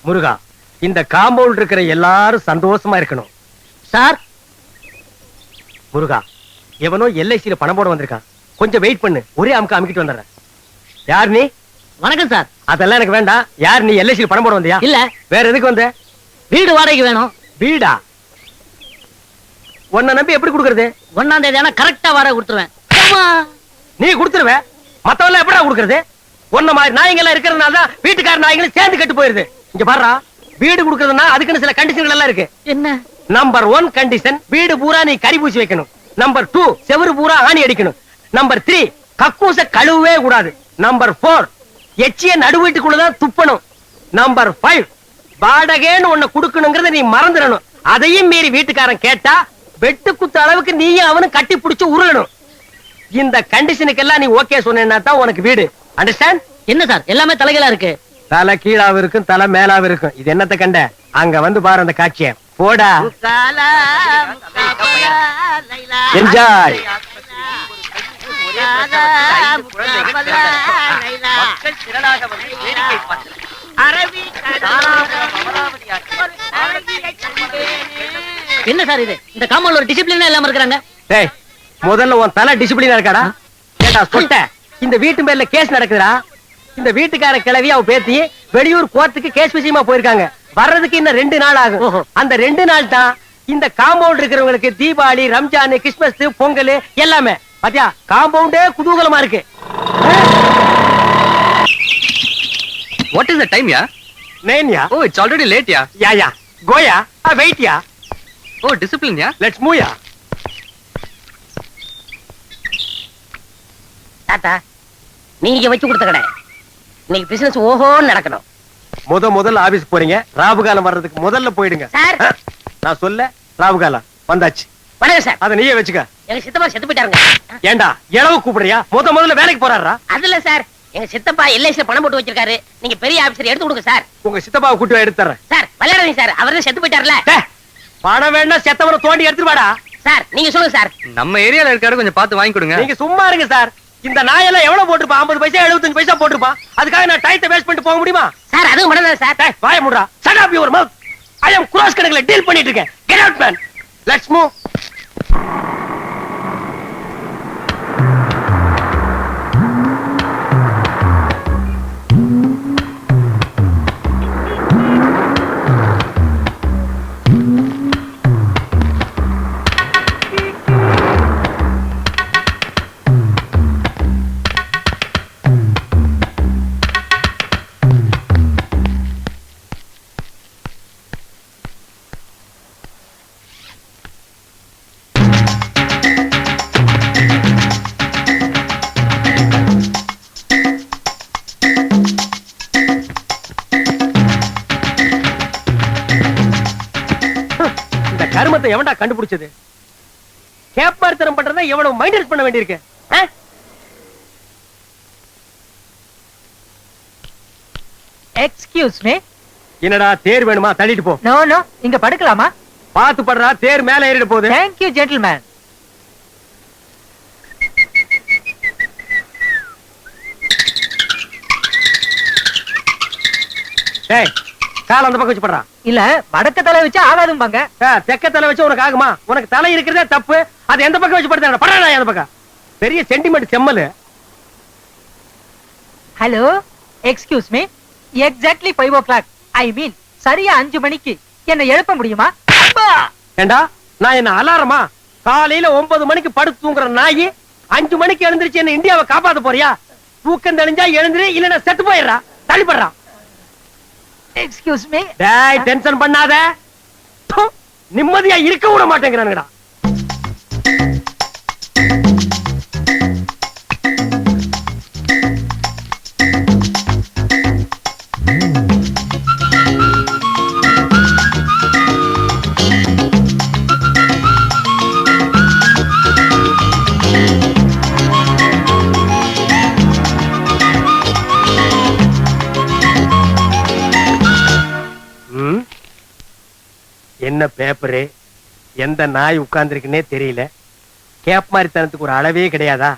முருகா, இந்த காம்பவுண்ட் இருக்கிற எல்லாரும் சந்தோஷமா இருக்கணும். சார் முருகா, எவனோ எல்ஐசியில பணம் போட வந்திருக்கான். கொஞ்சம் வெயிட் பண்ணு, ஒரே அமுக்க அமுக்கிட்டு வந்துடுறேன். யார் நீ? வணக்கம் சார். அதெல்லாம் எனக்கு வேண்டாம். யார் நீ? எல்ஐசியில பணம் போட வந்தியா? இல்ல. வேற எதுக்கு வந்த? வீடு வாடகைக்கு வேணும். வீடா? உன்னை நம்பி எப்படி கொடுக்கறது? 1ஆம் தேதி ஆனா கரெக்டா வாடகை கொடுத்துருவேன். நீ கொடுத்துருவ, மத்தவெல்லாம் எப்படா கொடுக்கறது? உன்ன மாதிரி நாய்ங்க எல்லாம் இருக்கிறதுனால தான் வீட்டுக்கார நாய்களும் சேர்ந்து கெட்டு போயிருது. இங்க பாருடா, வீடு கொடுக்கறதுன்னா அதுக்குன்னு சில கண்டிஷன்கள் எல்லாம் இருக்கு. என்ன? நம்பர் 1 கண்டிஷன், வீடு பூரா நீ கறி பூசி வைக்கணும். நம்பர் 2, செவுரு பூரா ஆணி அடிக்கணும். நம்பர் 3, கக்கூச கழுவவே கூடாது. நம்பர் 4, எச்சிய நடு வீட்டுக்குள்ளதான் துப்பணும். நம்பர் 5, வாடகைன்னு ஒண்ணு கொடுக்கணுங்கிறத நீ மறந்துடணும். அதையும் மீறி வீட்டுக்காரன் கேட்டா வெட்டு குத்து அளவுக்கு நீயும் அவனும் கட்டி பிடிச்சு உருளணும். இந்த கண்டிஷனுக்கு எல்லாம் நீ ஓகே சொன்னா தான் உனக்கு வீடு. அண்டர்ஸ்டாண்ட்? என்ன சார் எல்லாமே தலைகளா இருக்கு? தலை கீழாவும் இருக்கும், தலை மேலாவும் இருக்கும். இது என்னத்த கண்ட? அங்க வந்து பாரு அந்த காட்சிய. போடா, என்ஜாய். என்ன சார் இது? இந்த காம்பவுண்ட்ல ஒரு டிசிப்ளின் இல்லாம இருக்காங்க. டேய், முதல்ல உன் தலை டிசிப்ளினா இருக்காடா? கேட்டா சொட்ட. இந்த வீட்டு மேல கேஸ் நடக்குதுடா. இந்த வீட்டுக்கார கிளவி அவ பேத்தி வெளியூர் கோர்ட்டுக்கு கேஸ் விஷயமா போயிருக்காங்க. வர்றதுக்கு இன்னும் 2 நாள் ஆகும். அந்த 2 நாள் தான் இந்த காம்பவுண்ட் இருக்கிறவங்களுக்கு தீபாவளி, ரம்ஜான், கிறிஸ்துமஸ், பொங்கல் எல்லாமே. பாத்தியா, காம்பவுண்டே குதூகலமா இருக்கு. What is the time, yeah? 9 ya? Oh, it's already late, yeah. Yeah. Go ya. Wait ya. Oh, discipline, yeah. Let's move ya. தாத்தா, நீங்க வச்சு கொடுத்த கடை இன்னைக்கு பிசினஸ் ஓஹோன்னு நடக்கணும். முதல்ல ஆபீஸ் போறீங்க. ராவுகாலம் வர்றதுக்கு முதல்ல போயிடுங்க. சார், நான் சொல்ல ராவுகாலம் வந்தாச்சு. வணக்கம் சார். அத நீயே வச்சுக்க. எங்க சித்தப்பா செத்து போயிட்டாருங்க. ஏண்டா இளவு கூப்பிடுறியா? முதல்ல வேலைக்கு போறாரா? அதுல சார், எங்க சித்தப்பா எல்ஐசில பணம் போட்டு வச்சிருக்காரு. நீங்க பெரிய ஆபீசர் எடுத்து கொடுங்க சார். உங்க சித்தப்பாவை கூட்டி எடுத்து தர்றேன். சார் விளையாடுங்க சார், அவர்தான் செத்து போயிட்டாருல. பணம் வேணா செத்தவரை தோண்டி எடுத்துட்டு வாடா. சார் நீங்க சொல்லுங்க சார். நம்ம ஏரியால இருக்காரு, கொஞ்சம் பார்த்து வாங்கி கொடுங்க. நீங்க சும்மா இருங்க சார். இந்த நாயெல்லாம் எவ்வளவு போட்டுருப்பான்? 50 பைசா 75 பைசா போட்டுருப்பான். அதுக்காக நான் டைத்தை வேஸ்ட் பண்ணிட்டு போக முடியுமா? சார் அதுவும் பண்ணல சார். வாய முடுறா. Shut up your mouth. I am cross கணக்குல டீல் பண்ணிட்டு இருக்கேன். Get out man. Let's move. கருமத்தை எவன்டா கண்டுபிடிச்சது? கேப்பார்த்தனம் பண்றதா எவ்வளவு மைண்டஸ் பண்ண வேண்டியிருக்கு. Excuse me. என்னடா தேர் வேணுமா? தள்ளிட்டு போ. நோ நோ, இங்க படுக்கலாமா? பாத்து படுறா, தேர் மேல ஏறிட போகுது. Thank you gentleman. டேய், கால் அந்த பக்கம் வச்சு படுறா. இல்ல வடக்க தலை வச்சா ஆகாதும்பாங்க. தெக்க தலை வச்சு உனக்கு ஆகுமா? உனக்கு தலை இருக்கிறதே தப்பு. அது எந்த பக்கம் வச்சு படுத்தா படுறா? அந்த பக்கம் பெரிய சென்டிமெண்ட் செம்மல். Hello, excuse me. Exactly 5 o'clock. ஐ மீன் சரியா 5 மணிக்கு என்ன எழுப்ப முடியுமா? ஏண்டா நான் என்ன அலாரமா? காலையில 9 மணிக்கு படுத்து தூங்குற நாயி 5 மணிக்கு எழுந்திருச்சு என்ன இந்தியாவை காப்பாத்த போறியா? தூக்கம் தெளிஞ்சா எழுந்திரு, இல்லன்னா செத்து போயிடுறா. தள்ளிப்படுறா. Excuse me. டேய், டென்ஷன் பண்ணாத. நிம்மதியா இருக்க விட மாட்டேங்கிறானுங்கடா. என்ன பேப்பரு? எந்த நாய் உட்கார்ந்துருக்குன்னே தெரியல. கேப் மாதிரி தனத்துக்கு ஒரு அளவே கிடையாதா?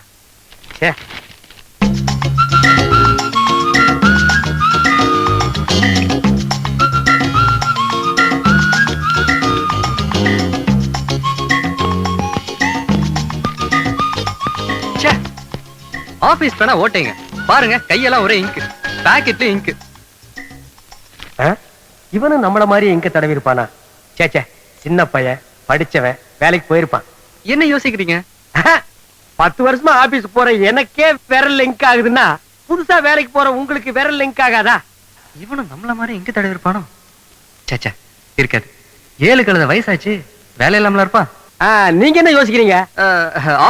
ஆபீஸ் பேனா ஓட்டைங்க பாருங்க, கையெல்லாம் ஒரே இங்கு, பாக்கெட்ல இங்கு. இவனும் நம்மள மாதிரி எங்க தடவி இருப்பானா? சேச்சே, சின்ன பையன், படிச்சவன், வேலைக்கு போயிருப்பான். என்ன யோசிக்கிறீங்க? 10 வருஷமா ஆபீஸ் போற எனக்கே விரல் லிங்க் ஆகுதுன்னா புதுசா வேலைக்கு போற உங்களுக்கு விரல் லிங்க் ஆகாதா? இவனும் நம்மள மாதிரி எங்க தடவி இருப்பானோ? சேச்சே, இருக்காது. 7 கழுத வயசாச்சு, வேலை இல்லாமல இருப்பான். நீங்க என்ன யோசிக்கிறீங்க?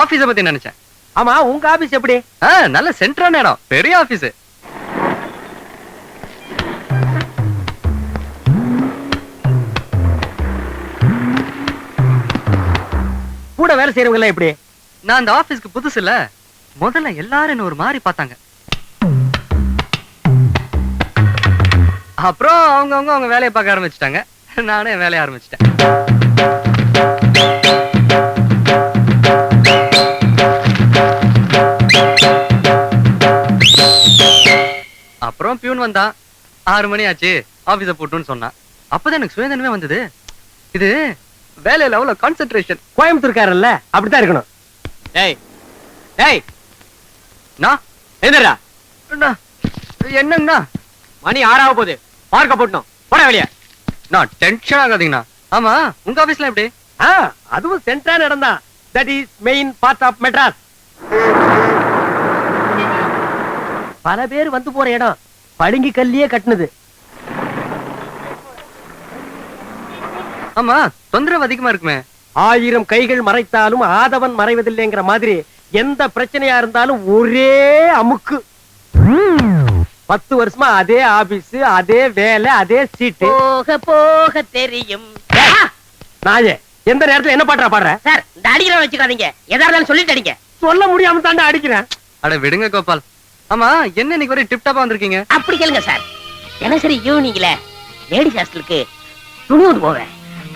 ஆபீஸ பத்தி நினைச்சேன். ஆமா, உங்க ஆபீஸ் எப்படி? நல்ல சென்ட்ரான இடம், பெரிய ஆபீஸ். கூட வேலை செய்யறவங்க எல்லாம் எப்படி? நான் அந்த ஆபீஸ்க்கு புதுசு இல்ல, முதல்ல எல்லாரும் என்ன ஒரு மாதிரி பார்த்தாங்க. அப்புறம் அவங்க வேலையை பார்க்க ஆரம்பிச்சிட்டாங்க, நானே வேலையை ஆரம்பிச்சிட்டேன். அப்புறம் பியூன் வந்தான். 6 மணி ஆச்சு, ஆபீஸ போட்டுன்னு சொன்னான். அப்பதான் எனக்கு சுயதனமே வந்தது. இது வேலையில அவ்வளவு கான்சென்ட்ரேஷன். கோயம்புத்தூர்காரல்ல, அப்படித்தான் இருக்கணும். டேய் டேய், நான் எந்திரா. என்னங்கண்ணா? மணி 6 ஆக போகுது, பார்க்க போட்டோம், போட வெளியே. நான் டென்ஷன் ஆகாதீங்கண்ணா. ஆமா, உங்க ஆபீஸ்ல எப்படி? அதுவும் சென்ட்ரான இடம் தான். That is main part of Madras. பல பேர் வந்து போற இடம், பளிங்கு கல்லியே கட்டுனது. ஆமா, தொந்தரவு அதிகமா இருக்குமே. 1000 கைகள் மறைத்தாலும் ஆதவன் மறைவதில்லைங்கிற மாதிரி எந்த பிரச்சனையா இருந்தாலும் ஒரே அமுக்கு. 10 வருஷமா அதே ஆபீஸ், அதே வேலை, அதே சீட்டு. போக போக தெரியும். நாயே, எந்த நேரத்துல என்ன பாட்டா பாடுற? சார், இந்த அடிக்கிற வச்சுக்காதீங்க, எதா இருந்தாலும் சொல்லிட்டு அடிங்க. சொல்ல முடியாம தாண்டா அடிக்கிறேன். அட விடுங்க கோபால். ஆமா, என்ன இன்னைக்கு வரை டிப் டாப்பா வந்திருக்கீங்க? அப்படி கேளுங்க சார். தினசரி ஈவினிங்ல லேடிஸ் ஹாஸ்டலுக்கு துணி வந்து போவேன்.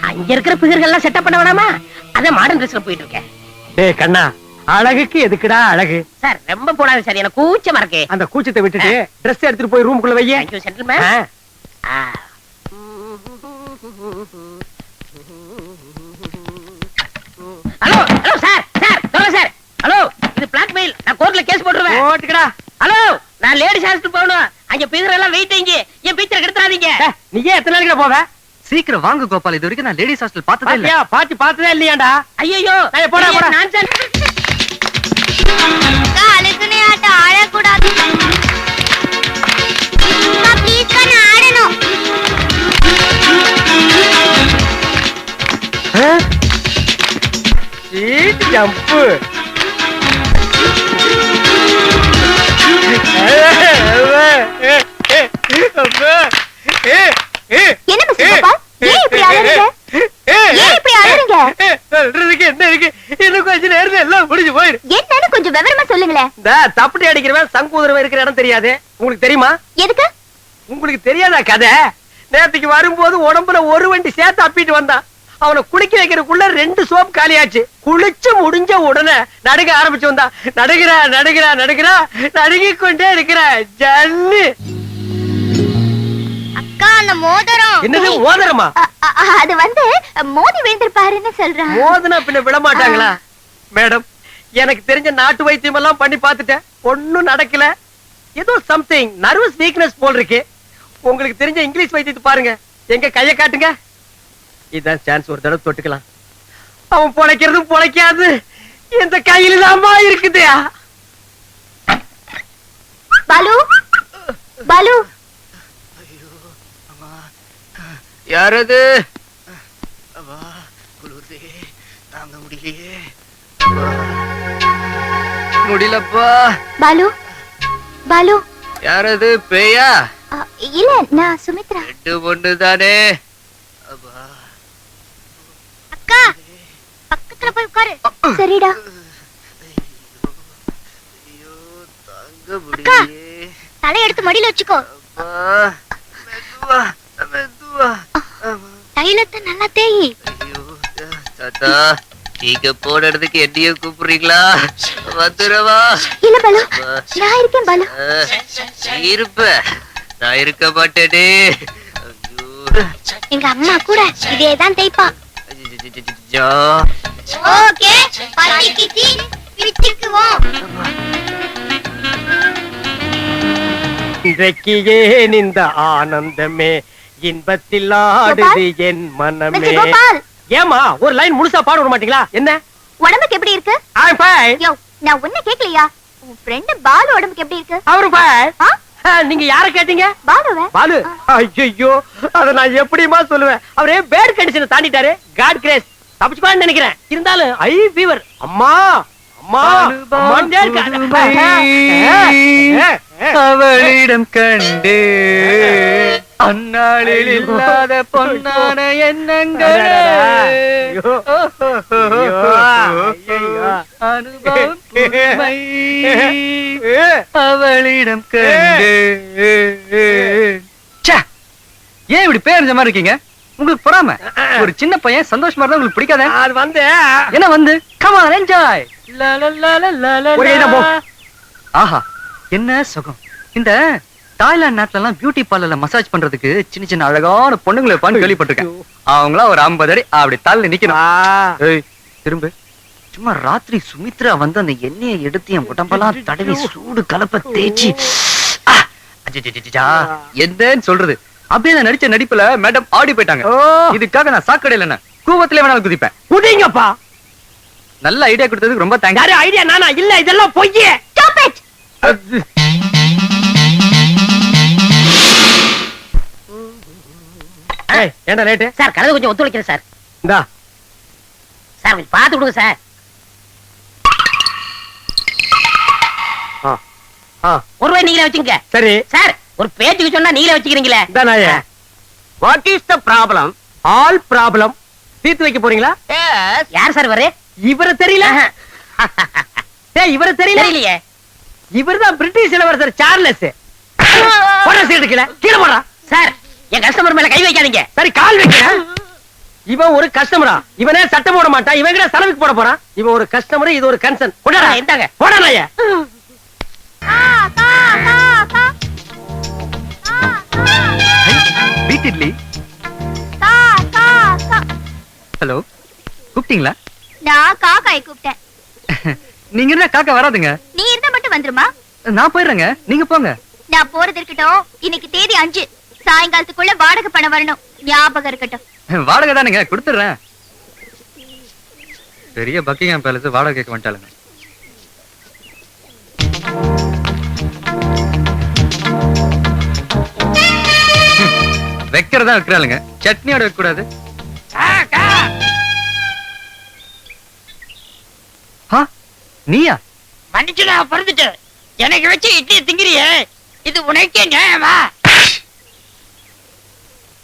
அங்க இருக்கிற பிகர்கள் எல்லாம் செட்டப் பண்ண வேணாமா, அதான் மாடர்ன் ட்ரெஸ்ல போயிட்டு இருக்கேன். டேய் கண்ணா, அழகுக்கு எதுக்குடா அழகு? சார் ரொம்ப போடாது சார், எனக்கு கூச்சமா இருக்கு. அந்த கூச்சத்தை விட்டுட்டு ட்ரெஸ் எடுத்துட்டு போய் ரூமுக்குள்ள வையே. Thank you, gentleman. Hello hello sir, sir சொல்லுங்க சார். ஹலோ, இது பிளாக்மெயில், நான் கோர்ட்ல கேஸ் போட்டுருவேன். ஓட்டுக்கடா. ஹலோ, நான் லேடிஸ் ஹாஸ்டல் போகணும். அங்க பிகர் எல்லாம் வெயிட் இங்க, என் பீச்சரை கெடுத்துறாதீங்க. நீ ஏன் எத்தனை நாளைக்கு போவ? சீக்கிரம் வாங்க கோபால், இது வரைக்கும் நான் லேடிஸ் ஹாஸ்டல் பார்த்ததே இல்ல. பாத்தி பார்த்ததே இல்லையாடா? ஐயோ, போடா போடா. நான்சென்ஸ். அழுக்குனே ஆட்ட ஆடக்கூடாது. ப்ளீஸ் கண்ண ஆடணும். Seat jump. என்ன மிஸ்டர் கோபால், ஏன் இப்படி அலறீங்க? ஏன் இப்படி அலறீங்க? சொல்றதுக்கு என்ன இருக்கு? இன்னும் கொஞ்ச நேரத்துல எல்லாம் முடிஞ்சு போயிரு. என்னன்னு கொஞ்சம் விவரமா சொல்லுங்களேன். இந்த தப்பட்டி அடிக்கிறவன் சங்கூதரவன் இருக்கிற இடம் தெரியாது, உங்களுக்கு தெரியுமா? எதுக்கு? உங்களுக்கு தெரியாதா கதை? நேத்துக்கு வரும்போது உடம்புல ஒரு வண்டி சேர்த்து அப்பிட்டு வந்தான். அவனை குளிக்க வைக்கிறதுக்குள்ள 2 சோப் காலியாச்சு. குளிச்சு முடிஞ்ச உடனே நடுக ஆரம்பிச்சு வந்தான். நடுகிறா நடுகிறா நடுகிறா, நடுங்கிக் கொண்டே இருக்கிற ஜல்லு. அக்கா, அந்த மோதிரம். என்னது மோதிரமா? அது வந்து மோதி விழுந்திருப்பாருன்னு சொல்றான். மோதினா பின்ன விட மாட்டாங்களா? மேடம், எனக்கு தெரிஞ்ச நாட்டு வைத்தியம் எல்லாம் பண்ணி பார்த்துட்டேன், ஒண்ணும் நடக்கல. ஏதோ சம்திங் நர்வஸ் வீக்னஸ் போல் இருக்கு. உங்களுக்கு தெரிஞ்ச இங்கிலீஷ் வைத்தியத்தை பாருங்க. எங்க கைய காட்டுங்க. இதான் சான்ஸ், ஒரு தடவை தொட்டுக்கலாம். அவன் பொழைக்கிறதும் பொழைக்காது, இந்த கையில தான்மா இருக்குது. பாலு, பாலு. யாரது? தாங்க முடியலையே, முடியலப்பா. பாலு, பாலு. யாரது? பேயா? இல்ல, நான் சுமித்ரா. 2 பொண்ணு தானே. அக்கா, பக்கத்துல போய் உட்காரு. சரிடா. அக்கா, தலை எடுத்து மடியில வச்சுக்கோ. தைலத்தை நல்லா தேயி. தாத்தா, நீங்க போடுறதுக்கு என்னையும் கூப்பிடுறீங்களா? வந்துடவா? இல்ல பாலு, நான் இருக்கேன் பாலு. இருப்ப, நான் இருக்க மாட்டேனே. எங்க அம்மா கூட இதேதான் தேய்ப்பா. ஓகே, பட்டிக்கிச்சி பிடிச்சுக்குவோம். இன்றைக்கு ஏன் இந்த ஆனந்தமே இன்பத்தில் ஆடுது என் மனமே. மிஸ்டர் கோபால், ஏமா ஒரு லைன் முழுசா பாட விட மாட்டீங்களா? என்ன? உடம்புக்கு எப்படி இருக்கு? I'm fine. யோ, நான் உன்ன கேக்கலையா? உன் ஃப்ரெண்ட் பாலு உடம்புக்கு எப்படி இருக்கு? அவரும் fine. ஆ? நீங்க யார கேட்டீங்க? பாலுவ? பாலு. ஐயோ, அத நான் எப்படிமா சொல்லுவேன்? அவரே பேட் கண்டிஷனை தாண்டிட்டாரு. God grace. தப்பிச்சுப்பான்னு நினைக்கிறேன். இருந்தாலும் ஐ ஃபீவர். அம்மா அம்மா அம்மாண்டே இருக்க. அவளிடம் கண்டு அந்நாளில் இல்லாத பொன்னான எண்ணங்கள் அனுபவம் புதுமை. அவளிடம் கண்டு. ச்சே, ஏன் இப்படி பேரஞ்ச மாதிரி இருக்கீங்க? உங்களுக்கு பொறாம. ஒரு சின்ன பையன் சந்தோஷமா இருந்தா உங்களுக்கு பிடிக்காத? அது வந்து என்ன வந்து கம் ஆன் என்ஜாய். ஒரே இடம் போ. ஆஹா, என்ன சுகம். இந்த தாய்லாந்து நாட்டுல எல்லாம் பியூட்டி பார்லர்ல மசாஜ் பண்றதுக்கு சின்ன சின்ன அழகான பொண்ணுங்களை இருப்பான்னு கேள்விப்பட்டிருக்கேன். அவங்களா ஒரு 50 அடி அப்படி தள்ளி நிக்கணும். ஏய், திரும்ப. சும்மா ராத்திரி சுமித்ரா வந்து அந்த எண்ணெயை எடுத்து என் உடம்பெல்லாம் தடவி சூடு கலப்ப தேய்ச்சி என்னன்னு சொல்றது. அப்படியே நான் நடிச்ச நடிப்புல மேடம் ஆடி போயிட்டாங்க. இதுக்காக நான் சாக்கடையில கூவத்திலே வேணாலும் குதிப்பேன். குதிங்கப்பா. நல்ல ஐடியா கொடுத்ததுக்கு ரொம்ப தேங்க்ஸ். யாரு ஐடியா? நானா? இல்ல, இதெல்லாம் பொய்யே. Stop it! ஏய், ஏன்டா லேட்? சார் கலந்து கொஞ்சம் ஒத்துழைக்கிறேன் சார். இந்தா. சார் கொஞ்சம் பார்த்து கொடுங்க சார். ₹1 நீங்களே வச்சுங்க. சரி சார் ஒரு பேச்சுக்கு சொன்னா நீங்களே வச்சுக்கிறீங்களே. இதானே. What is the problem? All problem தீர்த்து வைக்க போறீங்களா? யார் சார் இவரு? இவர தெரியல? டேய், இவர தெரியல? தெரியலையே. இவர்தான் பிரிட்டிஷ் இளவரசர் சார்லஸ். போடா சீட்டு கீழ போடா. சார் என் கஸ்டமர் மேல கை வைக்காதீங்க. சரி, கால் வைக்கிறேன். இவன் ஒரு கஸ்டமரா? இவனே சட்டை போட மாட்டான். இவன் கிட்ட செலவுக்கு போட போறான். இவன் ஒரு கஸ்டமர், இது ஒரு கன்சர்ன். போடா, இந்தாங்க. போடா நாயே. வீட் இட்லி. ஹலோ, கூப்பிட்டீங்களா? நான் காக்காயை கூப்பிட்டேன். நீங்க என்ன காக்கா வராதுங்க. நீ இருந்தா மட்டும் வந்துருமா? நான் போயிடுறேங்க, நீங்க போங்க. நான் போறது இருக்கட்டும். இன்னைக்கு தேதி 5. சாயங்காலத்துக்குள்ள வாடகை பணம் வரணும். ஞாபகம் இருக்கட்டும். வாடகை தானுங்க, கொடுத்துடுறேன். பெரிய பக்கிங்ஹாம் பேலஸ் வாடகை கேட்க வந்துட்டாளுங்க. வைக்கிறதா வைக்கிறாளுங்க, சட்னியோட வைக்க கூடாது. நீயா? மன்னிச்சுடா, பிறந்துட்டு எனக்கு வச்சு இட்லி திங்கிறியே, இது உனக்கே நியாயமா?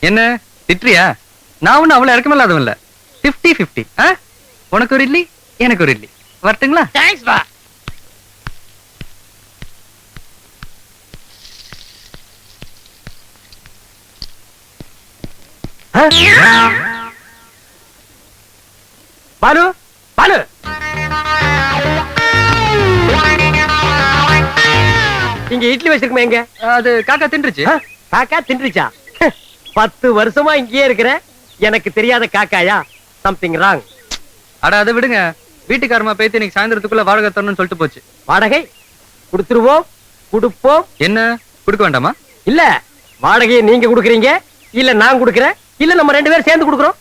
என்ன திட்டுறியா? நான் ஒண்ணு அவ்வளவு இறக்கமில்லாதவன் இல்ல. 50-50. உனக்கு ஒரு இட்லி, எனக்கு ஒரு இட்லி. வரட்டுங்களா? தேங்க்ஸ் பா. பாலு, பாலு. இங்க இட்லி வச்சிருக்குமே எங்க? அது காக்கா தின்றுச்சு. காக்கா தின்றுச்சா? 10 வருஷமா இங்கேயே இருக்கிற எனக்கு தெரியாத காக்காயா? Something wrong. அட அதை விடுங்க. வீட்டுக்காரமா பேத்து இன்னைக்கு சாயந்தரத்துக்குள்ள வாடகை தரணும்னு சொல்லிட்டு போச்சு. வாடகை கொடுத்துருவோம், கொடுப்போம். என்ன கொடுக்க வேண்டாமா? இல்ல, வாடகையை நீங்க கொடுக்குறீங்க, இல்ல நான் கொடுக்குறேன், இல்ல நம்ம 2 பேரும் சேர்ந்து கொடுக்குறோம்.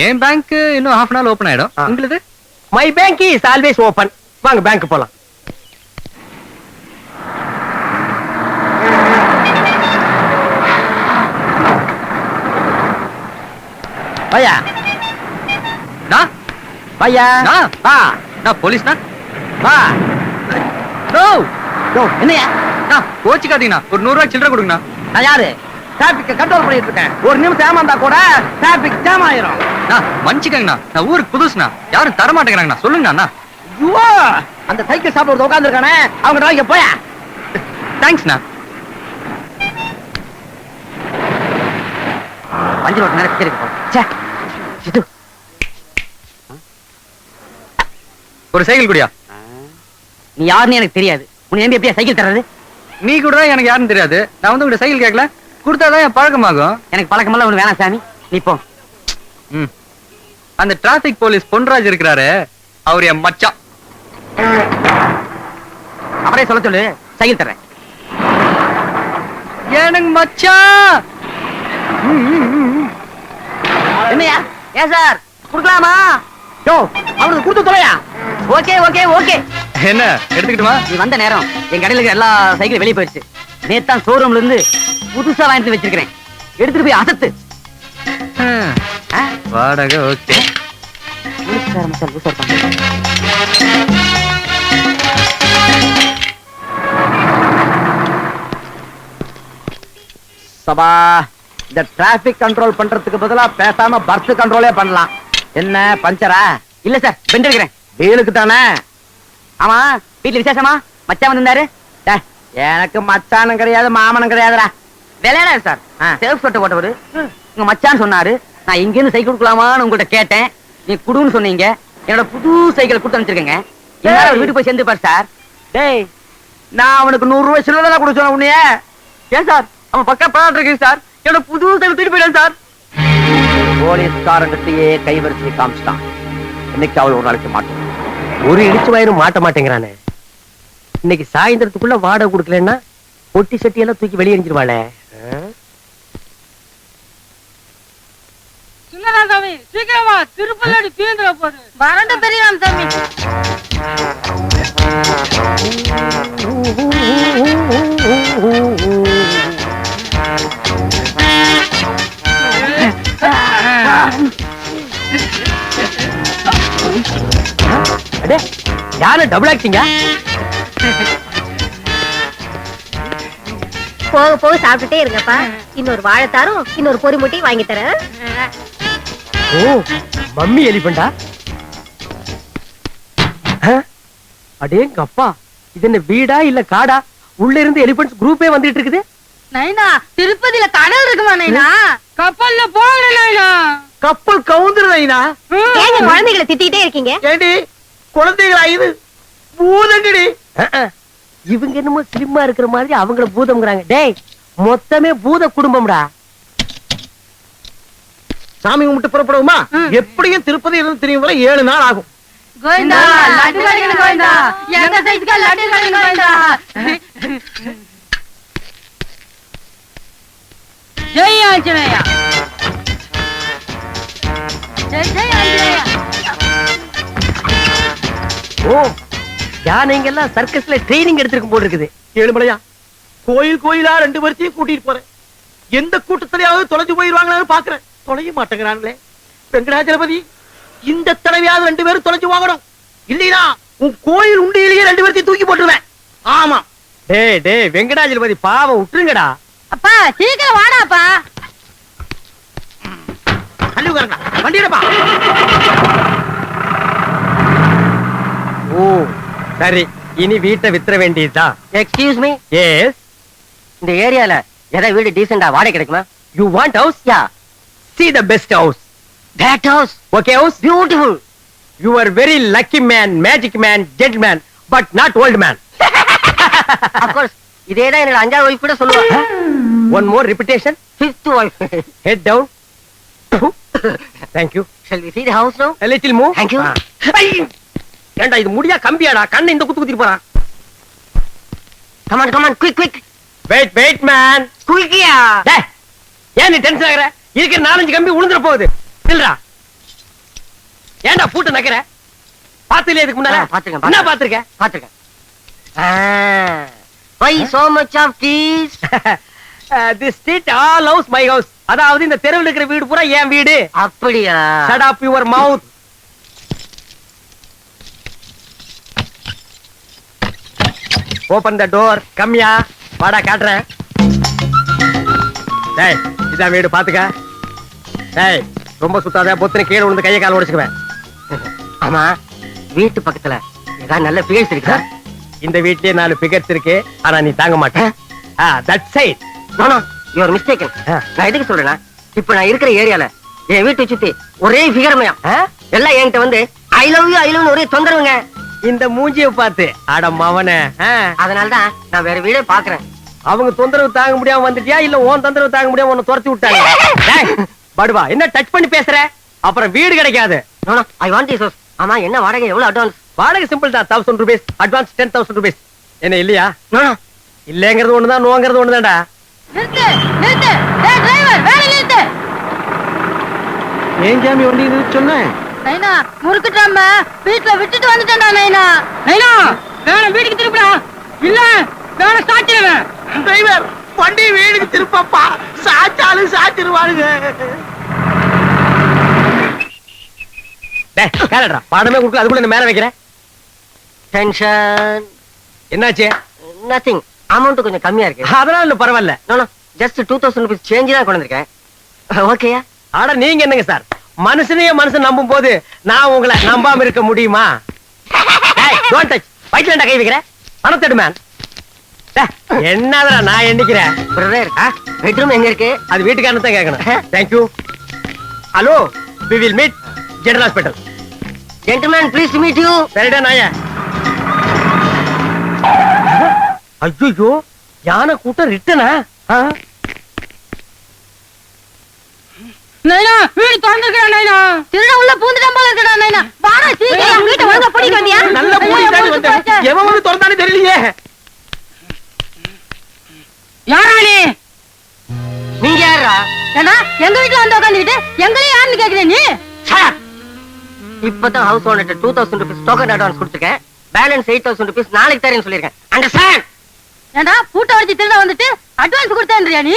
என் பேங்க் இன்னும் half an hour ஓபன் ஆயிடும். உங்களுக்கு? My bank is always open. வாங்க பேங்க் போலாம். பையா, நான் பையா, நான் வா, நான் போலீஸ்னா? வா. நோ யோ, என்னையா? நான் கோச்சிக்காதீங்கண்ணா. ஒரு 100 ரூபாய் சில்லறை கொடுங்கண்ணா. நான் யாரு? டிராபிக் கண்ட்ரோல் பண்ணிட்டு இருக்கேன். ஒரு நிமிஷம் ஏமாந்தா கூட டிராபிக் ஜாம் ஆயிரும். நான் மன்னிச்சுக்கங்கண்ணா, நான் ஊருக்கு புதுசுண்ணா. யாரும் தர மாட்டேங்கிறாங்கண்ணா. சொல்லுங்கண்ணா. ஐயோ, அந்த சைக்கிள் ஷாப்ல ஒருத்தன் உட்கார்ந்து இருக்கானே, அவங்க டிராய்க்கு போயா. தேங்க்ஸ்ண்ணா. வண்டி ரோட்டு நேரம் இருக்கு. ச்சே, இது ஒரு சைக்கிள் குடியா? நீ யாருன்னு எனக்கு தெரியாது. உன்னை நம்பி எப்படியா சைக்கிள் தர்றது? நீ கூட தான் எனக்கு யாருன்னு தெரியாது. நான் வந்து உங்க சைக்கிள் கேட்கல, கொடுத்தாதான் என் பழக்கமாகும். எனக்கு பழக்கமெல்லாம் ஒண்ணு வேணாம் சாமி, நீ போ. அந்த டிராபிக் போலீஸ் பொன்ராஜ் இருக்கிறாரு, அவர் என் மச்சான். அவரே சொல்ல சொல்லு, சைக்கிள் தர்றேன். எனக்கு மச்சான். என்னையா ஏன் சார் குடுக்கலாமா? யோ அவனுக்கு கொடுத்து தொலையா. Okay okay okay. என்ன எடுத்துக்கிட்டுமா? நீ வந்த நேரம் என் கடையில இருக்க எல்லா சைக்கிளும் வெளியே போயிடுச்சு. நேத்தான் ஷோரூம்ல இருந்து புதுசா வாங்கிட்டு வச்சிருக்கிறேன். எடுத்துட்டு போய் அசத்து. வாடகை ஓகே. சபா இந்த டிராபிக் கண்ட்ரோல் பண்றதுக்கு பதிலா பேசாம பர்த் கண்ட்ரோலே பண்ணலாம். என்ன பஞ்சரா? இல்ல சார் பெண்ட் எடுக்கிறேன். வீலுக்கு தானே? ஆமா வீட்டுல விசேஷமா மச்சான் வந்திருந்தாரு. டேய், எனக்கு மச்சானும் கிடையாது மாமனும் கிடையாதுடா. விளையாடாரு சார். சேஃப் சொட்டை போட்டவரு உங்க மச்சான் சொன்னாரு. நான் இங்க இருந்து சைக்கிள் கொடுக்கலாமான்னு உங்கள்கிட்ட கேட்டேன். நீ குடுன்னு சொன்னீங்க. என்னோட புது சைக்கிள் கொடுத்து அனுப்பிச்சிருக்கேங்க. எல்லாரும் வீட்டுக்கு போய் சேர்ந்துப்பார் சார். டேய் நான் அவனுக்கு 100 ரூபாய் சில்லறை கொடுத்தேன் உன்னைய. ஏன் சார் அவன் பக்கம் பாட்டு இருக்கு சார். என்னோட புது சைக்கிள் தூக்கிட்டு போயிட்டான் சார். போலீஸ்காரங்கிட்டயே கைவரிசை காமிச்சிட்டான். இன்னைக்கு அவள் ஒரு நாளைக்கு மாட்டோம். ஒரு இடிச்சு வயிறு மாட்ட மாட்டேங்கிறானே. இன்னைக்கு சாயந்தரத்துக்குள்ள வாடகை கொடுக்கலன்னா பொட்டி சட்டி எல்லாம் தூக்கி வெளியே எரிஞ்சிருவாளே. சின்னராமசாமி சீக்கிரமா திருப்பதி தீந்துற போது வரண்ட பெரிய ராமசாமி. அடே யாரு டபுள் ஆக்டிங்கா? போக போக சாப்பிட்டுட்டே இருங்கப்பா. இன்னொரு வாழைத்தாரும் இன்னொரு பொறி முட்டி வாங்கி தரேன். ஓ மம்மி எலிபண்டா. அடேங்க அப்பா, இது என்ன வீடா இல்ல காடா? உள்ள இருந்து எலிபென்ட்ஸ் குரூப்பே வந்துட்டு இருக்குது. நைனா திருப்பதியில கடல் இருக்குமா நைனா? கப்பல்ல போகல நைனா. கப்பல் கவுந்துரு நைனா. ஏங்க குழந்தைகளை திட்டிட்டே இருக்கீங்க? ஏண்டி குழந்தைகளா இது? பூதங்கடி. இவங்க என்னமோ ஸ்லிம்மா இருக்கிற மாதிரி அவங்கள பூதம்ங்கறாங்க. டேய் மொத்தமே பூத குடும்பம்டா. சாமி கும்பிட்டு புறப்படுவோமா? எப்படியும் திருப்பதி இருந்து திரும்பி வர 7 நாள் ஆகும். கோவிந்தா லட்டு கடைக்கு கோவிந்தா. எங்க சைஸ்க்கு லட்டு கடைக்கு கோவிந்தா. ஜெய் ஆஞ்சநேயா. ஜெய் ஜெய் ஆஞ்சநேயா. ஓ யானைங்க எல்லாம் சர்க்கஸ்ல ட்ரைனிங் எடுத்திருக்கும் போல இருக்குது. ஏழுமலையா கோயில் கோயிலா 2 வருஷத்தையும் கூட்டிட்டு போறேன். எந்த கூட்டத்திலேயாவது தொலைஞ்சு போயிருவாங்களான்னு பாக்குறேன். தொலைய மாட்டேங்கிறாங்களே. வெங்கடாஜலபதி இந்த தடவையாவது 2 பேரும் தொலைஞ்சு வாங்கணும். இல்லையா உன் கோயில் உண்டியிலேயே 2 பேர்த்தையும் தூக்கி போட்டுருவேன். ஆமா டேய் டேய் வெங்கடாஜலபதி பாவம் விட்டுருங்கடா. அப்பா சீக்கிரம் வாடாப்பா. தள்ளி உட்காருங்க. வண்டியடப்பா. ஓ சரி, இனி வீட்டை வித்துற வேண்டியதுதான். Excuse me. எஸ். இந்த ஏரியால ஏதாவது வீடு டீசெண்டா வாடகை கிடைக்குமா? You want house? Yeah. See the best house. That house. Okay house? Beautiful. You are very lucky man, magic man, gentleman, but not old man. Of course. இதேதான் என்னோட 5வது வைஃப் கூட சொல்லுவாங்க. One more repetition. 5th wife. Head down. Thank you. Shall we see the house now? A little move. Thank you. ஏண்டா இது முடியா கம்பியாடா? கண்ணை இந்த குத்து குத்திட்டு போறான். Come on, quick, quick. Wait, wait man. Quickயா. டேய் ஏன் நீ டென்ஷன் ஆகுற? இருக்கிற 4-5 கம்பி உளுந்துற போகுது. இல்லடா. ஏண்டா பூட்ட நக்கற? பாத்துலயே இதுக்கு முன்னால? பாத்துக்கேன். என்ன பாத்துக்க? பாத்துக்கேன். Why so much of these? This street all house my house. அதாவது இந்த தெருவுல இருக்கிற வீடு பூரா என் வீடு. அப்படியா? Shut up your mouth. Open the door. கம்மியா வாடா காட்டுறேன். டேய் இதான் வீடு பாத்துக்க. டேய் ரொம்ப சுத்தாத, பொத்துன கீழே விழுந்து கையை கால உடைச்சுக்குவேன். ஆமா வீட்டு பக்கத்துல ஏதாவது நல்ல பிகர்ஸ் இருக்கா? இந்த வீட்லயே 4 பிகர்ஸ் இருக்கு. ஆனா நீ தாங்க மாட்டேன். That side. No no you are mistaken. நான் எதுக்கு சொல்றேன்னா இப்ப நான் இருக்கிற ஏரியால என் வீட்டை சுத்தி ஒரே ஃபிகர்மயம். எல்லாம் என்கிட்ட வந்து ஐ லவ் யூ ஒரே தொந்தரவுங்க. இந்த மூஞ்சியை பார்த்து அட மவனே. அதனாலதான் நான் வேற வீடே பாக்குறேன். அவங்க தொந்தரவு தாங்க முடியாம வந்துட்டியா இல்ல உன் தொந்தரவு தாங்க முடியாம உன்னை துரத்தி விட்டாங்க? படுவா என்ன டச் பண்ணி பேசுற? அப்புறம் வீடு கிடைக்காது. No no I want this house. ஆமா என்ன வாடகை எவ்வளவு அட்வான்ஸ்? வாடகை சிம்பிள் தான். 1000 rupees அட்வான்ஸ். 10,000 rupees. என்ன இல்லையா? நோ நோ இல்லங்கிறது ஒண்ணுதான், நோங்கிறது ஒண்ணுதான்டா. நிறுத்து நிறுத்து டேய் டிரைவர் வேலை நிறுத்து. ஏன் ஜாமி வண்டி சொன்னேன்? நைனா முறுக்குட்டாம வீட்ல விட்டுட்டு வந்துட்டேன்டா நைனா. நைனா வேற வீட்டுக்கு திருப்பிடா, இல்ல வேற சாச்சிடுவேன். டிரைவர் வண்டி வீடுக்கு திருப்பப்பா, சாச்சாலும் சாச்சிருவானுங்க. கேளடா, பாடமே கொடுக்கல, அதுக்குள்ள என்ன மேல வைக்கிறேன். டென்ஷன். என்னாச்சு? நதிங், அமௌண்ட் கொஞ்சம் கம்மியா இருக்கு. அதெல்லாம் இல்ல, பரவாயில்ல. ஜஸ்ட் 2000 rupees சேஞ்ச் தான் கொண்டு வந்திருக்கேன். ஓகேயா? ஆனா நீங்க என்னங்க சார், மனுஷனையே மனுஷன் நம்பும் போது நான் உங்களை நம்பாம இருக்க முடியுமா? Don't touch. வயிற்றுல கை வைக்கிறேன், பணத்தெடு மேன். என்னதுடா நான் எண்ணிக்கிறேன். பிரதர் பெட்ரூம் எங்க இருக்கு? அது வீட்டுக்காரன் தான் கேட்கணும். Thank you. Hello, we will meet general hospital. Gentleman please to meet you. சரிடா நாய. ஐயோ, யானை கூட்டம் ரிட்டனா? நைனா வீடு திறந்திருக்கா நைனா? திருட உள்ள பூந்துட்டான் போல இருக்கடா நைனா. வாடா சீக்கிரம் வீட்டை ஒழுங்கா பூட்டிட்டு வந்தியா? நல்ல பூட்டிட்டானே வந்தேன். எவன் வந்து திறந்தானே தெரியலையே. யாரா நீ? நீங்க யாரா? ஏண்டா எங்க வீட்ல வந்து உட்கார்ந்துட்டு எங்களையும் யாருன்னு கேக்குற நீ? இப்பதான் ஹவுஸ் ஓனர்ட்ட 2000 rupees டோக்கன் அட்வான்ஸ் கொடுத்துருக்கேன். பேலன்ஸ் 8000 rupees நாளைக்கு தரேன்னு சொல்லிருக்கேன். அண்டர்ஸ்டாண்ட்? ஏண்டா பூட்ட வச்சு திருட வந்துட்டு அட்வான்ஸ் கொடுத்தேன்றியா நீ?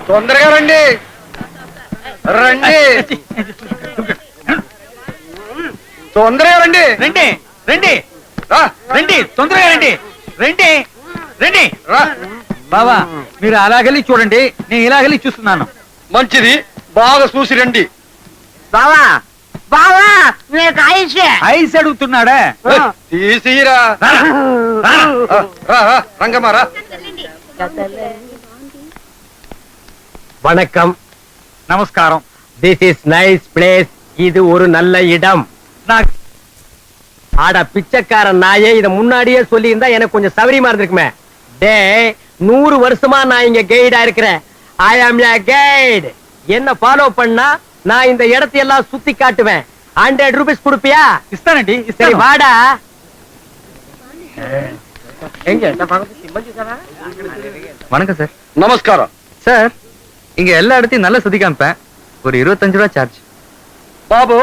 తొందరగా రండి రండి తొందరగా రండి ரெண்டு ரெண்டு రా రండి, తొందరగా రండి. రండి రండి. రా బావా మీరు అలాగెళ్ళి చూడండి, నేను ఇలాగెళ్ళి చూస్తున్నాను. మంచిది, బాగా చూసి రండి. బావా బావా నీకు ఐస్ ఐస్ అడుగుతున్నాడా? తీసిరా రంగమ్మ రా. வணக்கம். నమస్కారం. This is nice place. இது ஒரு நல்ல இடம். నాకు ஆட பிச்சைக்காரன் நாயே, இத முன்னாடியே சொல்லி இருந்தா எனக்கு கொஞ்சம் சௌரியமா இருந்திருக்குமே. டே 100 வருஷமா நான் இங்க கைடா இருக்கிறேன். ஐ ஆம் ய கைடு. என்ன ஃபாலோ பண்ணா நான் இந்த இடத்தை எல்லாம் சுத்தி காட்டுவேன். 100 ரூபீஸ் கொடுப்பியா? ఇస్తానండి, சரி ఇస్తాను. வாடா. வணக்கம் சார். நமஸ்காரம் சார், இங்க எல்லா இடத்தையும் நல்லா சுத்தி காமிப்பேன். ஒரு 25 ரூபா சார்ஜ். బాబు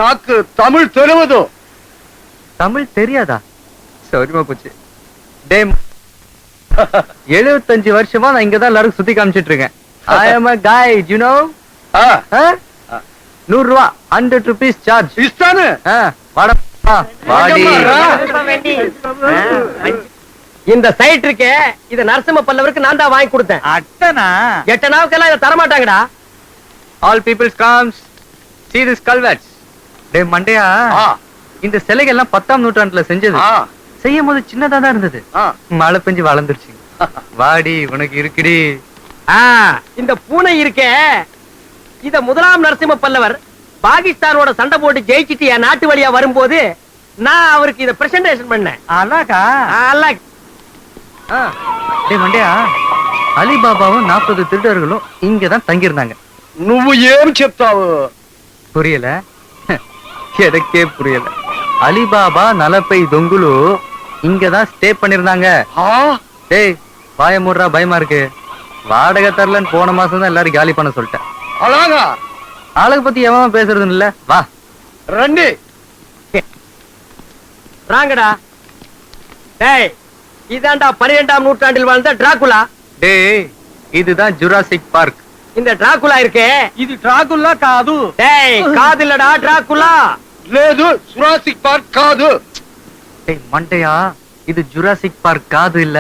నాకు తమిళ్ తెలియదు. தமிழ் தெரியாதா? சௌரியமா போச்சு. டே 75 வருஷமா நான் இங்கதான் எல்லாரும் சுத்தி காமிச்சிட்டு இருக்கேன். ஐ அம் a guide, you know? 100 ரூபா, 100 rupees சார்ஜ். ఇస్తాను. வாடா வாடி. இந்த சைட் இருக்கே, இத நரசிம்ம பல்லவருக்கு நான் தான் வாங்கி கொடுத்தேன். అట్టనా? 8 நாவுக்கெல்லாம் இத தர மாட்டாங்கடா. All peoples comes see this culverts. டே மண்டையா, இந்த சிலைகள் எல்லாம் 10ஆம் நூற்றாண்டுல செஞ்சது. செய்யும் போது சின்னதா தான் இருந்தது. மழை பெஞ்சு வளர்ந்துருச்சு. வாடி உனக்கு இருக்குடி. இந்த பூனை இருக்கே, இத முதலாம் நரசிம்ம பல்லவர் பாகிஸ்தானோட சண்டை போட்டு ஜெயிச்சிட்டு என் நாட்டு வழியா வரும்போது நான் அவருக்கு இத பிரசன்டேஷன் பண்ணேன். అలాగా? டே மண்டையா, அலிபாபாவும் 40 திருடர்களும் இங்கதான் தங்கியிருந்தாங்க. నువ్వు ఏం చెప్తావు? புரியல? எனக்கே புரியல. அலிபாபா நலப்பை தொங்குலு இங்கதான் ஸ்டே பண்ணிருந்தாங்க. டேய் வாய மூடுறா, பயமா இருக்கு. வாடகை தரலன்னு போன மாசம் தான் எல்லாரும் காலி பண்ண சொல்லிட்டேன். అలాగా ஆளுக்கு பத்தி எவன் பேசுறது இல்ல. வா రండి. ராங்கடா. டேய் இதாண்டா 12ஆம் நூற்றாண்டில் வாழ்ந்த டிராகுலா. டேய் இதுதான் ஜுராசிக் பார்க். இந்த டிராகுலா இருக்கே, ఇది డ్రాకుల్లా కాదు. டேய் காதில்லடா டிராகுலா. లేదు, జురాసిక్ పార్క్ కాదు. டேய் மண்டையா, இது ஜுராசிக் பார்க் காது இல்ல,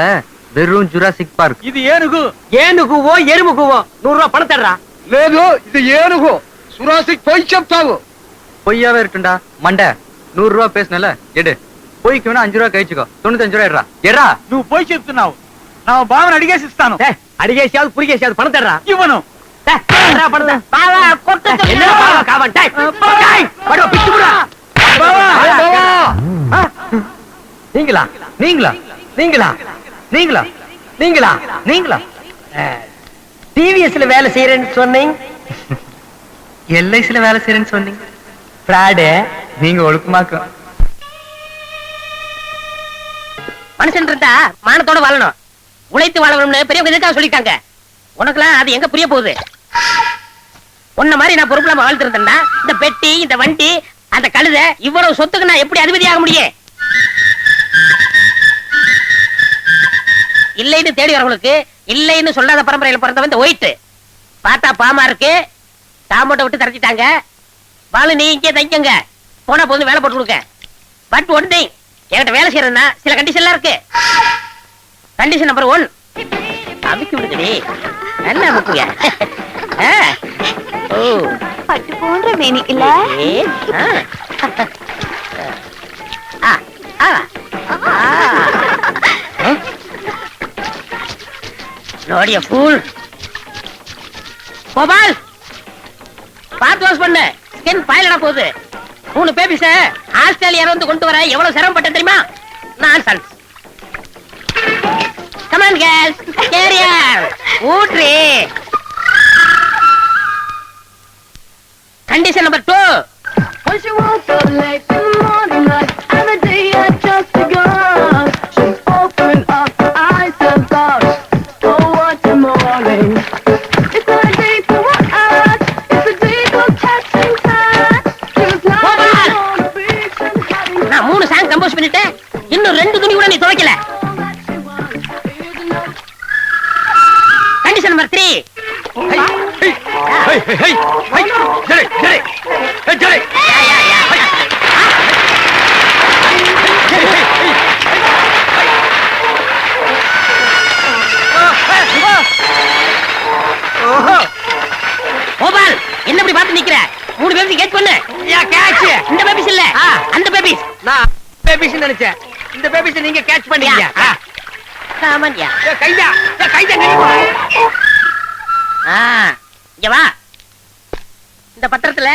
வெறும் ஜுராசிக் பார்க். ఇది ఏనుగు. ஏனுகுவோ எருமுகுவோ 100 ரூபாய் பணம் தர்றா. లేదు, ఇది ఏనుగు. జురాసిక్ పోయి చెప్తావు. பொய்யாவே இருக்குண்டா மண்டை. 100 ரூபா பேசுனல, எடு. பொய்க்கு வேணா 5 ரூபா கழிச்சுக்கோ. 95 ரூபா எடுறா. எடா. నువ్వు పోయి చెప్తున్నావు. నా బావని అడిగేసి ఇస్తాను. டேய் அடிகேசியாவது புரிகேசியாவது பணம் தர்றா. ఇవ్వను. டேய் தர்றா பணம். என்ன பாவா காவன்? டேய் டேய் படோ பிச்சு புடா. நீங்களா நீங்களா நீங்களா நீங்களா நீங்களா நீங்களா? டிவிஎஸ்ல வேலை செய்யறேன்னு சொன்னீங்க. எல்ஐசில வேலை செய்யறேன்னு சொன்னீங்க. பிராடு. நீங்க ஒழுக்கமாக்கும். மனுஷன் இருந்தா மானத்தோட வாழணும், உழைத்து வாழணும்னு பெரியவங்க எதுக்காக சொல்லிட்டாங்க. உனக்குலாம் அது எங்க புரிய போகுது? உன்ன மாதிரி நான் பொறுப்புலாம வாழ்த்து இருந்தேன்னா இந்த பெட்டி, இந்த வண்டி, அந்த கழுத, இவ்வளவு சொத்துக்கு நான் எப்படி அதிபதி ஆக முடியும்? இல்லைன்னு தேடி வரவங்களுக்கு இல்லைன்னு சொல்லாத பரம்பரையில பிறந்தவன் இந்த ஒயிட். பார்த்தா பாமா இருக்கு, தாமோட்டை விட்டு தரச்சிட்டாங்க. வாழு, நீ இங்கே தங்கிங்க, போனா போது வேலை போட்டு கொடுக்க. பட் ஒன் திங், என்கிட்ட வேலை செய்யறதுன்னா சில கண்டிஷன்லாம் இருக்கு. கண்டிஷன் நம்பர் 1, அமுக்கி விடுங்கடி, நல்லா அமுக்குங்க. ஓ, பட்டு போன்ற மேனி இல்ல? நோடிய ஃபூல். கோபால், பாத்து வாஷ் பண்ணு, ஸ்கின் பாயிலடா போகுது. 3 பேபிஸ ஆஸ்திரேலியால வந்து கொண்டு வர எவ்வளவு சிரமப்பட்டேன் தெரியுமா? Nonsense. Come on girls, career ஊட்ரி. Condition number 2, When she woke up late in the morning, like every day I just begun. She opened up her eyes and thought, oh what a morning. It's not a day for what art, it's a day for catching time. She was lying on the beach and having நான் 3 song compose பண்ணிட்டேன், இன்னும் 2 துணி கூட நீ துவைக்கல. Condition number 3, Gopal, என்ன இப்படி பார்த்து நிக்கிற? 3 பேபிஸ் கேட்ச் பண்ணு. கேட்ச். இந்த பேபிஸ் இல்ல, அந்த பேபிஸ். நான் பேபிஸ் நினைச்சேன், இந்த பேபிஸ் நீங்க கேட்ச் பண்ணீங்க. சாமான்யா. கைதா கைதா. இங்க வா. இந்த பத்திரத்துல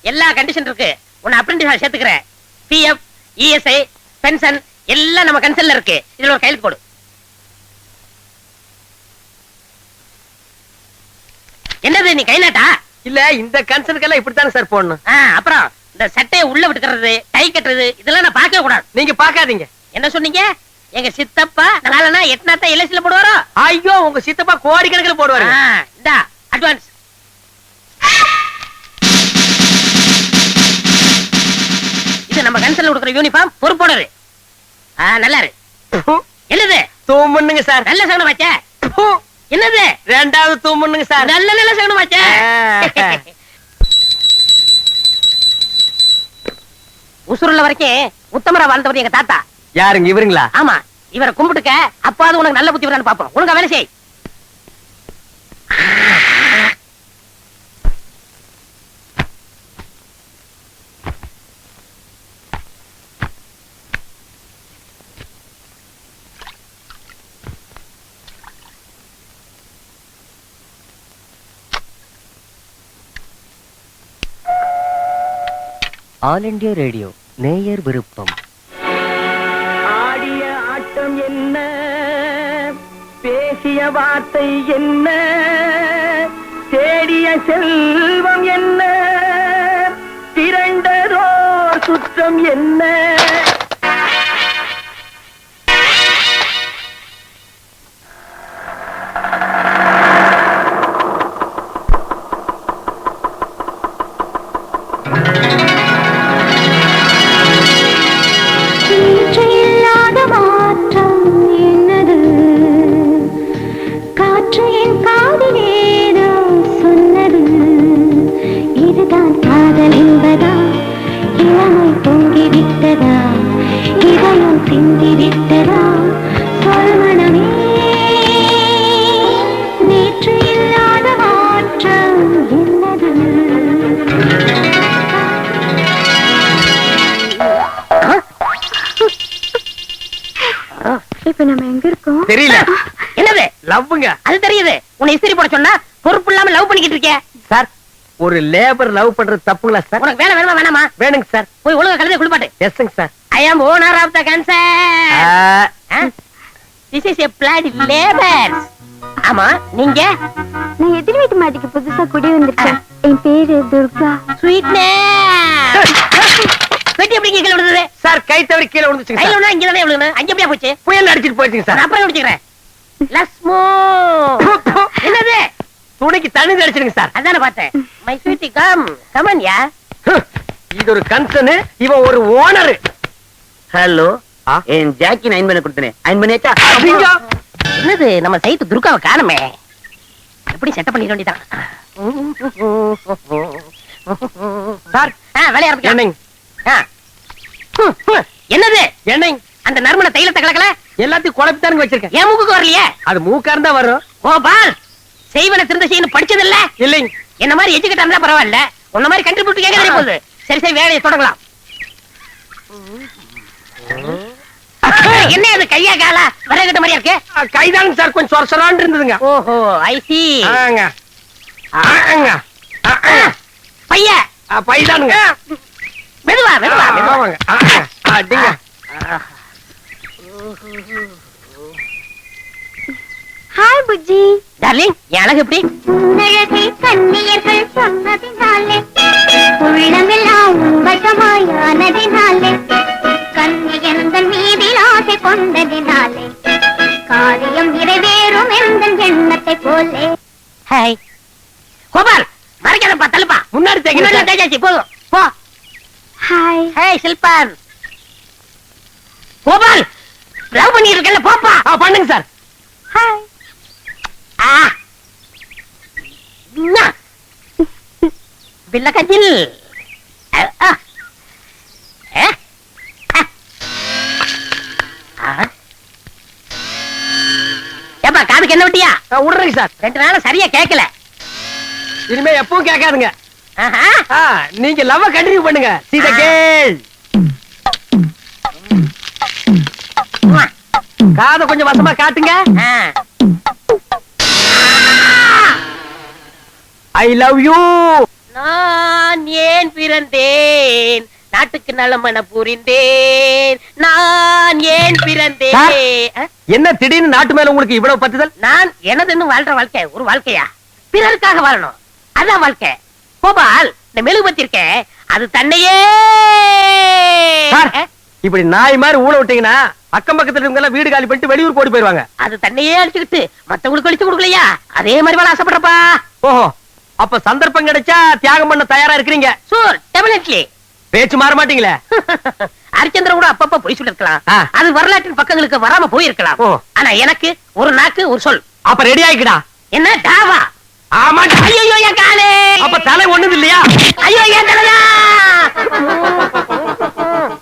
எல்லா கண்டிஷன் இருக்கு. உன்னை அப்ரெண்டிஸா சேர்த்துக்கிறேன். பிஎஃப், இஎஸ்ஐ, பென்ஷன் எல்லாம் நம்ம கன்சல்ல இருக்கு. இதுல ஒரு கையெழுத்து போடு. என்னது நீ கைநாட்டா? இல்ல, இந்த கன்சர்னுக்கெல்லாம் இப்படித்தானே சார் போடணும். அப்புறம் இந்த சட்டையை உள்ள விட்டுக்கிறது, டை கட்டுறது, இதெல்லாம் நான் பார்க்கவே கூடாது. நீங்க பாக்காதீங்க. என்ன சொன்னீங்க? எங்க சித்தப்பா நாளனா 8 எல்ஐசில போடுவாரோ? ஐயோ, உங்க சித்தப்பா கோடிக்கணக்கில் போடுவாரு. இந்தா அட்வான்ஸ். இது நம்ம கன்சல்ல கொடுக்குற யூனிஃபார்ம், பொறுப்போடரு. நல்லா இருக்கு. என்னது? தூமுன்னுங்க சார். நல்ல சகுனமாச்சே. என்னது? 2வது தூமுன்னுங்க சார். நல்ல சகுனமாச்சே. உசுருள்ள வரைக்கும் உத்தமரா வாழ்ந்தவர் எங்க தாத்தா. யாருங்க இவருங்களா? ஆமா, இவரை கும்பிட்டுக்க. அப்பாவது உனக்கு நல்ல புத்தி வரான்னு பாப்போம். ஒழுங்கா வேலை செய். ஆல் இண்டியா ரேடியோ நேயர் விருப்பம். ஆடிய ஆட்டம் என்ன, பேசிய வார்த்தை என்ன, தேடிய செல்வம் என்ன, திரண்டதோ சுற்றம் என்ன. தெரியல. என்னது? லவ்ங்க. அது தெரியுது. உன்னை இஸ்திரி போட சொன்னா பொறுப்பு இல்லாம லவ் பண்ணிக்கிட்டு இருக்கே. சார், ஒரு லேபர் லவ் பண்றது தப்புங்களா சார்? உனக்கு வேலை வேணுமா வேணாமா? வேணுங்க சார். போய் ஒழுங்கா கழுதை குளிப்பாட்டு. எஸ்ங்க sir. I am owner of the concern. This is a bloody labor. ஆமா, நீங்க? நான் எதிர் வீட்டு மாட்டிக்கு புதுசா குடி வந்துட்டேன். என் பேரு துர்கா. ஸ்வீட்னே வெட்டி எப்படி கீழே விழுந்தது? சார் கை தவறி கீழே விழுந்துச்சுங்க கையில சார். விழுந்தா இங்க தானே விழுந்தது. அங்க எப்படியா போச்சு? புயல் அடிச்சிட்டு போயிடுச்சுங்க நான் சார். அப்புறம் குடிச்சுக்கிறேன். லஸ்மோ என்னது? துணிக்கு தண்ணி அடிச்சிருங்க சார். அதானே பார்த்தேன். My sweetie come on yeah. இது ஒரு கன்சர்ன், இவன் ஒரு ஓனர். ஹலோ, என் ஜாக்கி அயன் பண்ண கொடுத்தனே, அயன் பண்ணியாச்சா? என்னது நம்ம சைத்து துர்காவை காணுமே. எப்படி செட்டப் பண்ணிட வேண்டியதான். சார் வேலைய ஆரம்பிக்கலாம். என்னங்க என்னது? என்னங்க அந்த நறுமண தைலத்தை கலக்கல எல்லாத்தையும் குழப்பித்தானுங்க வச்சிருக்கேன். என் மூக்குக்கு வரலையே. அது மூக்கா இருந்தா வரும். கோபால், செய்வன திருந்த செய்யணும் படிச்சது இல்ல? இல்லைங்க. என்ன மாதிரி எஜுகேட் இருந்தா பரவாயில்ல, உன்ன மாதிரி கண்டுபிடிச்சு கேட்க தெரிய போகுது. சரி சரி, வேலையை தொடங்கலாம். என்ன அது கையா காலா வரகட்ட மாதிரியா இருக்கு? கைதானுங்க சார், கொஞ்சம் சொரசொரான்னு இருந்ததுங்க. ஓஹோ, ஐ சி. ஆங்க ஆங்க பைய பைதானுங்க. மெதுவா மெதுவா மெதுவா. ஆமாங்க. அடிங்க. ஹாய் புஜ்ஜி. டார்லிங், என் அழகு எப்படி? உன்னழகை கண்ணியர்கள் சொன்னதினாலே, உள்ளமெல்லாம் வசமாயானதினாலே, கண்ணியந்தன் மீதில் ஆசை கொண்டதினாலே, காரியம் நிறைவேறும் எந்தன் எண்ணத்தை போலே. ஹாய் கோபால், மறைக்காதப்பா, தள்ளுப்பா. முன்னாடி முன்னாடி தேய்ங்க. தேய்ச்சாச்சு, போதும் போ. ஹாய். ஹாய் சில்பான். கோபால், லவ் பண்ணிட்டு இருக்கல, போப்பா. பண்ணுங்க சார். ஹாய். பில்ல கஜில். ஏப்பா, காதுக்கு என்ன விட்டியா? விடுறேங்க சார். 2 நாளா சரியா கேட்கல. இனிமே எப்பவும் கேட்காதுங்க. ஆஹா. நீங்க லவ் கண்டினியூ பண்ணுங்க. See the girl. காதை கொஞ்சம் வசமா காட்டுங்க. I love you. நான் ஏன் பிறந்தேன், நாட்டுக்கு நலமன புரிந்தேன். நான் ஏன் பிறந்தேன். என்ன திடீர்னு நாட்டு மேல உங்களுக்கு இவ்வளவு பத்துதல்? நான் எனதுன்னு வாழ்ற வாழ்க்கை ஒரு வாழ்க்கையா? பிறருக்காக வாழணும், அதான் வாழ்க்கை. கோபால், இந்த மெழுகுபத்தி இருக்கே, அது தன்னையே. சார், இப்படி நாய் மாதிரி ஊழ விட்டீங்கன்னா அக்கம் பக்கத்துல இருக்கவங்க எல்லாம் வீடு காலி பண்ணிட்டு வெளியூர் போடி போயிருவாங்க. அது தன்னையே அழிச்சுக்கிட்டு மத்தவங்களுக்கு அழிச்சு கொடுக்கலையா? அதே மாதிரி வாழ ஆசைப்படுறப்பா. ஓஹோ, அப்ப சந்தர்ப்பம் கிடைச்சா தியாகம் பண்ண தயாரா இருக்கிறீங்க. சூர், டெபினெட்லி. பேச்சு மாற மாட்டீங்களே. ஹரிச்சந்திரன் கூட அப்பப்ப பொய் சொல்லிருக்கலாம். ஆ. அது வரலாற்றின் பக்கங்களுக்கு வராம போயிருக்கலாம். ஓ. ஆனா எனக்கு ஒரு நாக்கு ஒரு சொல். அப்ப ரெடி ஆயிக்கடா. என்ன டாவா? ஆமா. ஐயோ என் காலே. அப்ப தலை ஒண்ணுது இல்லையா? ஐயோ என் தலையா.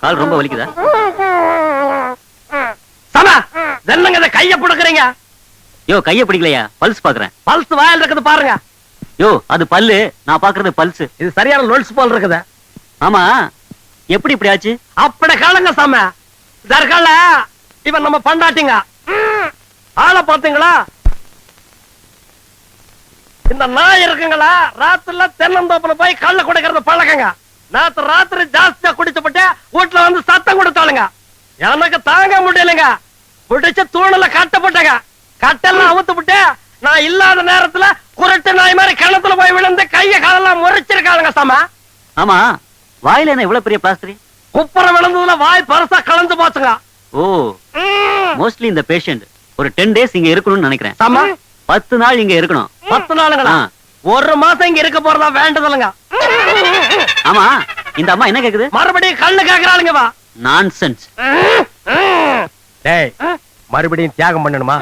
கால் ரொம்ப வலிக்குதா? சமா, என்னங்க இத கைய புடுக்குறீங்க? யோ, கைய பிடிக்கலையா? பல்ஸ் பாக்குறேன். பல்ஸ் வாயில இருக்குது பாருங்க. யோ, அது பல்லு, நான் பாக்குறது பல்ஸ். இது சரியான லொல்ஸ் போல் இருக்குது. ஆமா, எப்படி இப்படி ஆச்சு? அப்படி காலங்க சாம. தர்கால இவன் நம்ம பண்டாட்டிங்க. ஆளை பாத்தீங்களா? இந்த நாய் இருக்குங்களா, ராத்திரில தென்னந்தோப்புல போய் கள்ள குடிக்கிறது பழக்கங்க. நேத்து ராத்திரி ஜாஸ்தியா குடிச்சுப்பட்டு வீட்டுல வந்து சத்தம் கொடுத்தாளுங்க. எனக்கு தாங்க முடியலைங்க. பிடிச்சு தூணுல கட்டப்பட்டங்க. கட்டெல்லாம் அவுத்துப்பட்டு நான் இல்லாத நேரத்துல குரட்டு நாய் மாதிரி கிணத்துல போய் விழுந்து கைய காலெல்லாம் முறிச்சிருக்காளுங்க சாம. ஆமா, வாயில என்ன இவ்வளவு பெரிய பிளாஸ்டர்? குப்புற விழுந்ததுல வாய் பரசா கலந்து போச்சுங்க. ஓ, மோஸ்ட்லி இந்த பேஷண்ட் ஒரு 10 days இங்க இருக்கணும்னு நினைக்கிறேன். சாமா, 10 நாள் இங்க இருக்கணும். 10 நாளுங்களா? ஆ. 1 மாசம் இங்க இருக்க போறதா வேண்டுதலுங்க. ஆமா, இந்த அம்மா என்ன கேக்குது? மறுபடியும் கண்ணு கேக்குறாளுங்க. வா. நான்சென்ஸ். டேய், மறுபடியும் தியாகம் பண்ணணுமா?